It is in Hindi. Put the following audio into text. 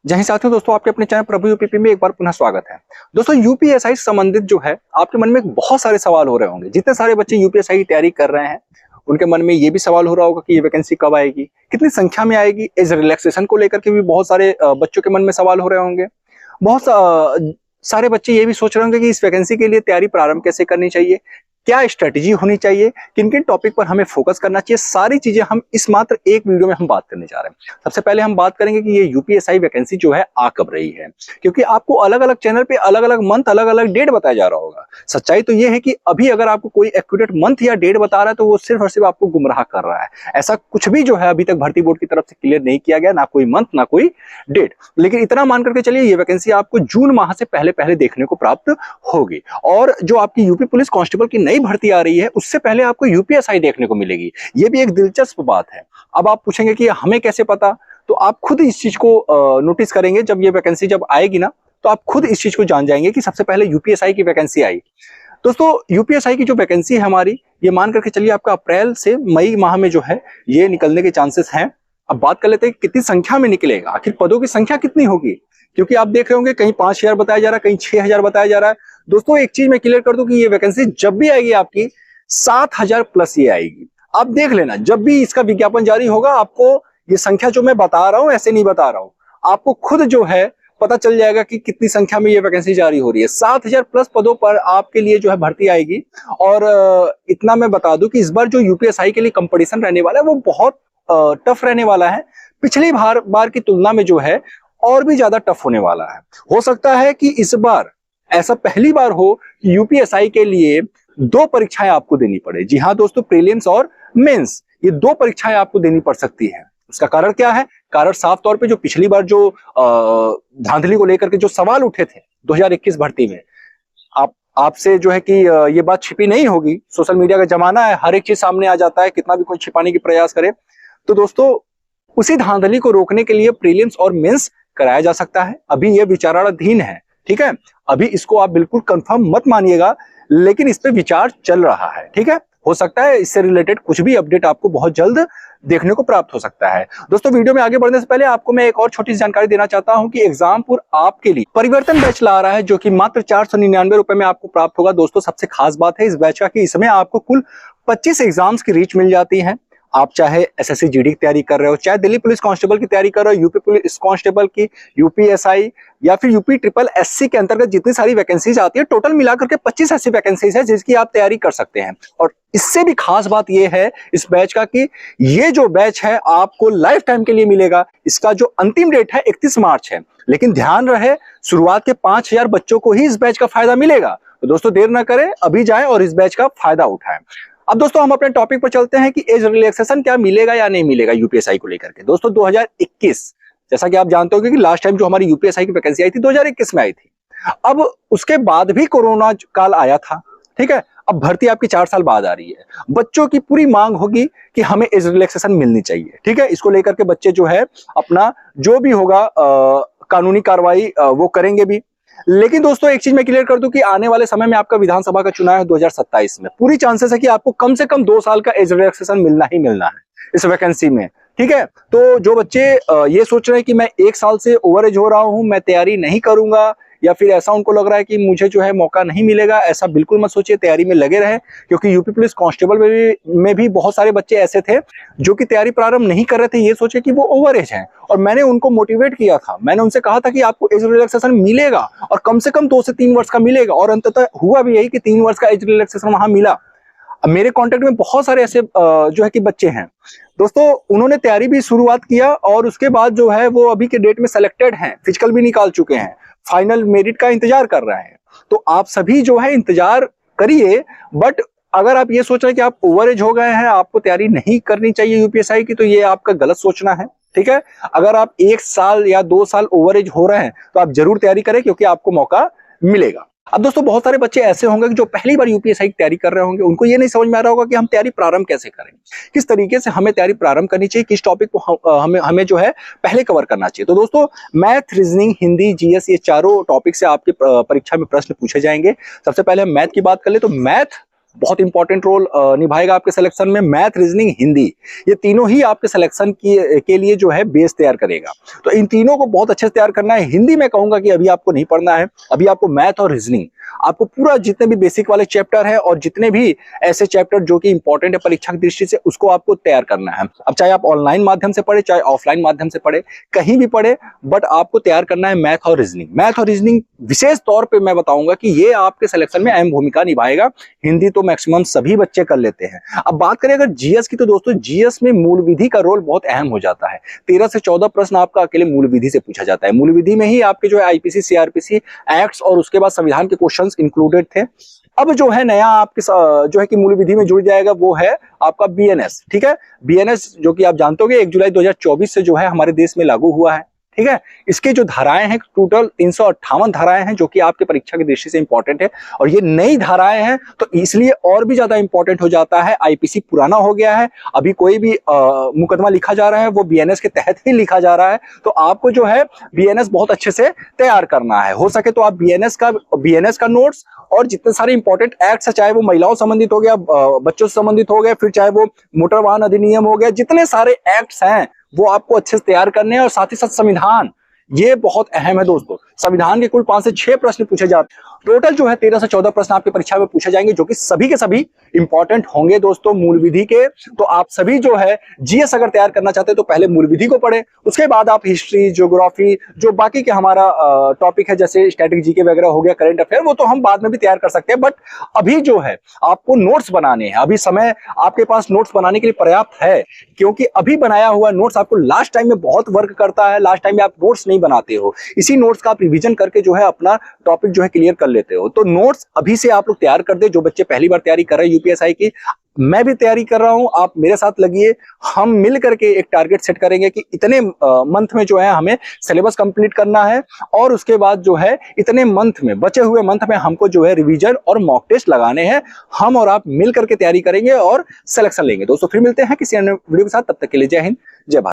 जय हिंद साथियों। दोस्तों आपके अपने चैनल प्रभु यूपीपी में एक बार पुनः स्वागत है। दोस्तों यूपीएसआई से संबंधित जो है आपके मन में बहुत सारे सवाल हो रहे होंगे। जितने सारे बच्चे यूपीएसआई की तैयारी कर रहे हैं उनके मन में ये भी सवाल हो रहा होगा कि ये वैकेंसी कब आएगी, कितनी संख्या में आएगी। एज रिलैक्सेशन को लेकर के भी बहुत सारे बच्चों के मन में सवाल हो रहे होंगे। सारे बच्चे ये भी सोच रहे होंगे कि इस वैकेंसी के लिए तैयारी प्रारंभ कैसे करनी चाहिए, क्या स्ट्रेटेजी होनी चाहिए, किन किन टॉपिक पर हमें फोकस करना चाहिए। सारी चीजें हम इस मात्र एक वीडियो में हम बात करने जा रहे हैं। सबसे पहले हम बात करेंगे कि ये यूपीएसआई वैकेंसी जो है आ कब रही है, क्योंकि आपको अलग अलग चैनल पे अलग अलग मंथ अलग अलग डेट बताया जा रहा होगा। सच्चाई तो ये है कि अभी अगर आपको कोई एक्यूरेट मंथ या डेट बता रहा है तो वो सिर्फ और सिर्फ आपको गुमराह कर रहा है। ऐसा कुछ भी जो है अभी तक भर्ती बोर्ड की तरफ से क्लियर नहीं किया गया, ना कोई मंथ ना कोई डेट। लेकिन इतना मान करके चलिए ये वैकेंसी आपको जून माह से पहले पहले देखने को प्राप्त होगी। और जो आपकी यूपी पुलिस कांस्टेबल की नई भर्ती आ रही है उससे पहले आपको यूपीएसआई देखने को मिलेगी। ये भी एक दिलचस्प बात है। अब आप पूछेंगे कि हमें कैसे पता, तो आप खुद इस चीज को नोटिस करेंगे। जब ये वैकेंसी जब आएगी ना तो आप खुद इस चीज को जान जाएंगे कि सबसे पहले यूपीएसआई की वैकेंसी आई। दोस्तों यूपीएसआई की जो वैकेंसी है हमारी, ये मान करके चलिए आपका अप्रैल से मई माह में जो है ये निकलने के चांसेस हैं। अब बात कर लेते हैं कितनी संख्या में निकलेगा, आखिर पदों की संख्या कितनी होगी। क्योंकि आप देख रहे होंगे कहीं 5000 बताया जा रहा है, कहीं 6000 बताया जा रहा है। दोस्तों एक चीज मैं क्लियर कर दूं कि ये वैकेंसी जब भी आएगी आपकी 7000 प्लस ये आएगी। आप देख लेना, जब भी इसका विज्ञापन जारी होगा आपको ये संख्या जो मैं बता रहा हूं ऐसे नहीं बता रहा हूं, आपको खुद जो है पता चल जाएगा कि कितनी संख्या में ये वैकेंसी जारी हो रही है। 7000 प्लस पदों पर आपके लिए जो है भर्ती आएगी। और इतना मैं बता दूं कि इस बार जो यूपीएसआई के लिए कंपटीशन रहने वाला है वो बहुत टफ रहने वाला है। पिछली बार की तुलना में जो है और भी ज्यादा टफ होने वाला है। हो सकता है कि इस बार ऐसा पहली बार हो कि यूपीएसआई के लिए 2 परीक्षाएं आपको देनी पड़े। जी हाँ दोस्तों, प्रीलिम्स और मेंस, ये 2 परीक्षाएं आपको देनी पड़ सकती है। उसका कारण क्या है? कारण साफ तौर पे जो पिछली बार जो धांधली को लेकर के जो सवाल उठे थे 2021 भर्ती में, आपसे जो है कि ये बात छिपी नहीं होगी। सोशल मीडिया का जमाना है, हर एक चीज सामने आ जाता है, कितना भी कोई छिपाने की प्रयास करे। तो दोस्तों उसी धांधली को रोकने के लिए प्रीलिम्स और मेंस कराया जा सकता है। अभी ये विचाराधीन है, ठीक है। अभी इसको आप बिल्कुल कंफर्म मत मानिएगा, लेकिन इस पे विचार चल रहा है, ठीक है। हो सकता है इससे रिलेटेड कुछ भी अपडेट आपको बहुत जल्द देखने को प्राप्त हो सकता है। दोस्तों वीडियो में आगे बढ़ने से पहले आपको मैं एक और छोटी सी जानकारी देना चाहता हूं कि एग्जामपुर आपके लिए परिवर्तन बैच ला रहा है, जो कि मात्र 499 रुपए में आपको प्राप्त होगा। दोस्तों सबसे खास बात है इस बैच का कि इसमें आपको कुल 25 एग्जाम्स की रीच मिल जाती है। आप चाहे एसएससी जीडी की तैयारी कर रहे हो, चाहे दिल्ली पुलिस कांस्टेबल की तैयारी कर रहे हो, यूपी पुलिस कांस्टेबल की, यूपीएसआई या फिर यूपी ट्रिपल एससी के अंतर्गत जितनी सारी वैकेंसीज आती है, टोटल मिलाकर के 25 ऐसी वैकेंसीज है जिसकी आप तैयारी कर सकते हैं। और इससे भी खास बात यह है इस बैच का कि ये जो बैच है आपको लाइफ टाइम के लिए मिलेगा। इसका जो अंतिम डेट है 31 मार्च है, लेकिन ध्यान रहे शुरुआत के 5000 बच्चों को ही इस बैच का फायदा मिलेगा। तो दोस्तों देर ना करें, अभी जाएं और इस बैच का फायदा उठाएं। अब दोस्तों हम अपने टॉपिक पर चलते हैं कि एज रिलैक्सेशन क्या मिलेगा या नहीं मिलेगा यूपीएसआई को लेकर के। दोस्तों 2021, जैसा कि आप जानते हो कि लास्ट टाइम जो हमारी यूपीएसआई की वैकेंसी आई थी 2021 में आई थी। अब उसके बाद भी कोरोना काल आया था, ठीक है। अब भर्ती आपकी 4 साल बाद आ रही है। बच्चों की पूरी मांग होगी कि हमें एज रिलैक्सेशन मिलनी चाहिए, ठीक है। इसको लेकर के बच्चे जो है अपना जो भी होगा कानूनी कार्रवाई वो करेंगे भी। लेकिन दोस्तों एक चीज मैं क्लियर कर दूं कि आने वाले समय में आपका विधानसभा का चुनाव है 2027 में, पूरी चांसेस है कि आपको कम से कम 2 साल का एज रिलैक्सेशन मिलना ही मिलना है इस वैकेंसी में, ठीक है। तो जो बच्चे ये सोच रहे हैं कि मैं 1 साल से ओवर एज हो रहा हूं, मैं तैयारी नहीं करूंगा, या फिर ऐसा उनको लग रहा है कि मुझे जो है मौका नहीं मिलेगा, ऐसा बिल्कुल मत सोचिए। तैयारी में लगे रहे, क्योंकि यूपी पुलिस कांस्टेबल में भी बहुत सारे बच्चे ऐसे थे जो कि तैयारी प्रारंभ नहीं कर रहे थे, ये सोचे कि वो ओवर एज हैं। और मैंने उनको मोटिवेट किया था, मैंने उनसे कहा था कि आपको एज रिलैक्सेशन मिलेगा और कम से कम 2 से 3 वर्ष का मिलेगा। और अंततः हुआ भी यही कि 3 वर्ष का एज रिलैक्सेशन वहां मिला। अब मेरे कांटेक्ट में बहुत सारे ऐसे जो है कि बच्चे हैं दोस्तों, उन्होंने तैयारी भी शुरुआत किया और उसके बाद जो है वो अभी के डेट में सेलेक्टेड हैं, फिजिकल भी निकाल चुके हैं, फाइनल मेरिट का इंतजार कर रहे हैं। तो आप सभी जो है इंतजार करिए। बट अगर आप ये सोच रहे हैं कि आप ओवर एज हो गए हैं, आपको तैयारी नहीं करनी चाहिए यूपीएसआई की, तो ये आपका गलत सोचना है, ठीक है। अगर आप 1 साल या 2 साल ओवर एज हो रहे हैं तो आप जरूर तैयारी करें, क्योंकि आपको मौका मिलेगा। अब दोस्तों बहुत सारे बच्चे ऐसे होंगे कि जो पहली बार यूपीएसआई की तैयारी कर रहे होंगे, उनको ये नहीं समझ में आ रहा होगा कि हम तैयारी प्रारंभ कैसे करें, किस तरीके से हमें तैयारी प्रारंभ करनी चाहिए, किस टॉपिक को हमें जो है पहले कवर करना चाहिए। तो दोस्तों मैथ, रीजनिंग, हिंदी, जीएस, ये चारों टॉपिक से आपके परीक्षा में प्रश्न पूछे जाएंगे। सबसे पहले हम मैथ की बात कर ले तो मैथ बहुत इंपॉर्टेंट रोल निभाएगा आपके सिलेक्शन में। मैथ, रीजनिंग, हिंदी, ये तीनों ही आपके सिलेक्शन के लिए जो है बेस तैयार करेगा। तो इन तीनों को बहुत अच्छे से तैयार करना है। हिंदी में कहूंगा कि अभी आपको नहीं पढ़ना है, अभी आपको मैथ और रीजनिंग, आपको पूरा जितने भी बेसिक वाले चैप्टर है और जितने भी ऐसे चैप्टर जो कि इंपॉर्टेंट है परीक्षा की दृष्टि से, उसको आपको तैयार करना है। अब चाहे आप ऑनलाइन माध्यम से पढ़े, चाहे ऑफलाइन माध्यम से पढ़े, कहीं भी पढ़े, बट आपको तैयार करना है मैथ और रीजनिंग। मैथ और रीजनिंग विशेष तौर पे मैं बताऊंगा कि ये आपके सिलेक्शन में अहम भूमिका निभाएगा। हिंदी तो मैक्सिमम सभी बच्चे कर लेते हैं। अब बात करें अगर जीएस की, तो दोस्तों जीएस में मूल विधि का रोल बहुत अहम हो जाता है। 13 से 14 प्रश्न आपका अकेले मूल विधि से पूछा जाता है। मूल विधि में ही आपके जो है आईपीसी, सीआरपीसी, एक्ट्स और उसके बाद संविधान के क्वेश्चंस इंक्लूडेड थे। अब जो है नया आपके जो है कि मूल विधि में जुड़ जाएगा वो है आपका बीएनएस। ठीक है, बीएनएस जो कि आप जानते होंगे 1 जुलाई 2024 से जो है हमारे देश में लागू हुआ है। ठीक है, इसके जो धाराएं हैं टोटल 358 धाराएं हैं जो कि आपके परीक्षा की दृष्टि से इंपॉर्टेंट है। और ये नई धाराएं हैं तो इसलिए और भी ज्यादा इंपॉर्टेंट हो जाता है। आईपीसी पुराना हो गया है, अभी कोई भी मुकदमा लिखा जा रहा है वो बीएनएस के तहत ही लिखा जा रहा है। तो आपको जो है बीएनएस बहुत अच्छे से तैयार करना है। हो सके तो आप बीएनएस का नोट्स और जितने सारे इंपॉर्टेंट एक्ट्स है, चाहे वो महिलाओं संबंधित हो गया, बच्चों से संबंधित हो गया, फिर चाहे वो मोटर वाहन अधिनियम हो गया, जितने सारे एक्ट्स हैं वो आपको अच्छे से तैयार करने हैं। और साथ ही साथ संविधान, ये बहुत अहम है दोस्तों। संविधान के कुल 5 से 6 प्रश्न पूछे जाते हैं। टोटल जो है 13 से 14 प्रश्न आपकी परीक्षा में पूछे जाएंगे जो कि सभी के सभी इंपॉर्टेंट होंगे दोस्तों मूल विधि के। तो आप सभी जो है जीएस अगर तैयार करना चाहते हैं तो पहले मूल विधि को पढ़े, उसके बाद आप हिस्ट्री, ज्योग्राफी, जो बाकी के हमारा टॉपिक है जैसे स्टैटिक जीके वगैरह हो गया, करंट अफेयर, वो तो हम बाद में भी तैयार कर सकते हैं। बट अभी जो है आपको नोट्स बनाने हैं, अभी समय आपके पास नोट्स बनाने के लिए पर्याप्त है, क्योंकि अभी बनाया हुआ नोट्स आपको लास्ट टाइम में बहुत वर्क करता है। लास्ट टाइम में आप नोट्स नहीं बनाते हो, इसी नोट्स का आप रिवीजन करके जो है अपना टॉपिक जो है क्लियर कर लेते हो। तो नोट्स अभी से आप लोग तैयार कर दे। जो बच्चे पहली बार तैयारी कर रहे हैं यूपीएसआई की, मैं भी तैयारी कर रहा हूं, आप मेरे साथ लगिए। हम मिल करके एक टारगेट सेट करेंगे कि इतने मंथ में जो है हमें सिलेबस कंप्लीट करना है और उसके बाद जो है इतने मंथ में, बचे हुए मंथ में हमको जो है रिवीजन और मॉक टेस्ट लगाने हैं। हम और आप मिल करके तैयारी करेंगे और सिलेक्शन लेंगे। दोस्तों फिर मिलते हैं किसी अन्य वीडियो के साथ, तब तक के लिए जय हिंद, जय भारत।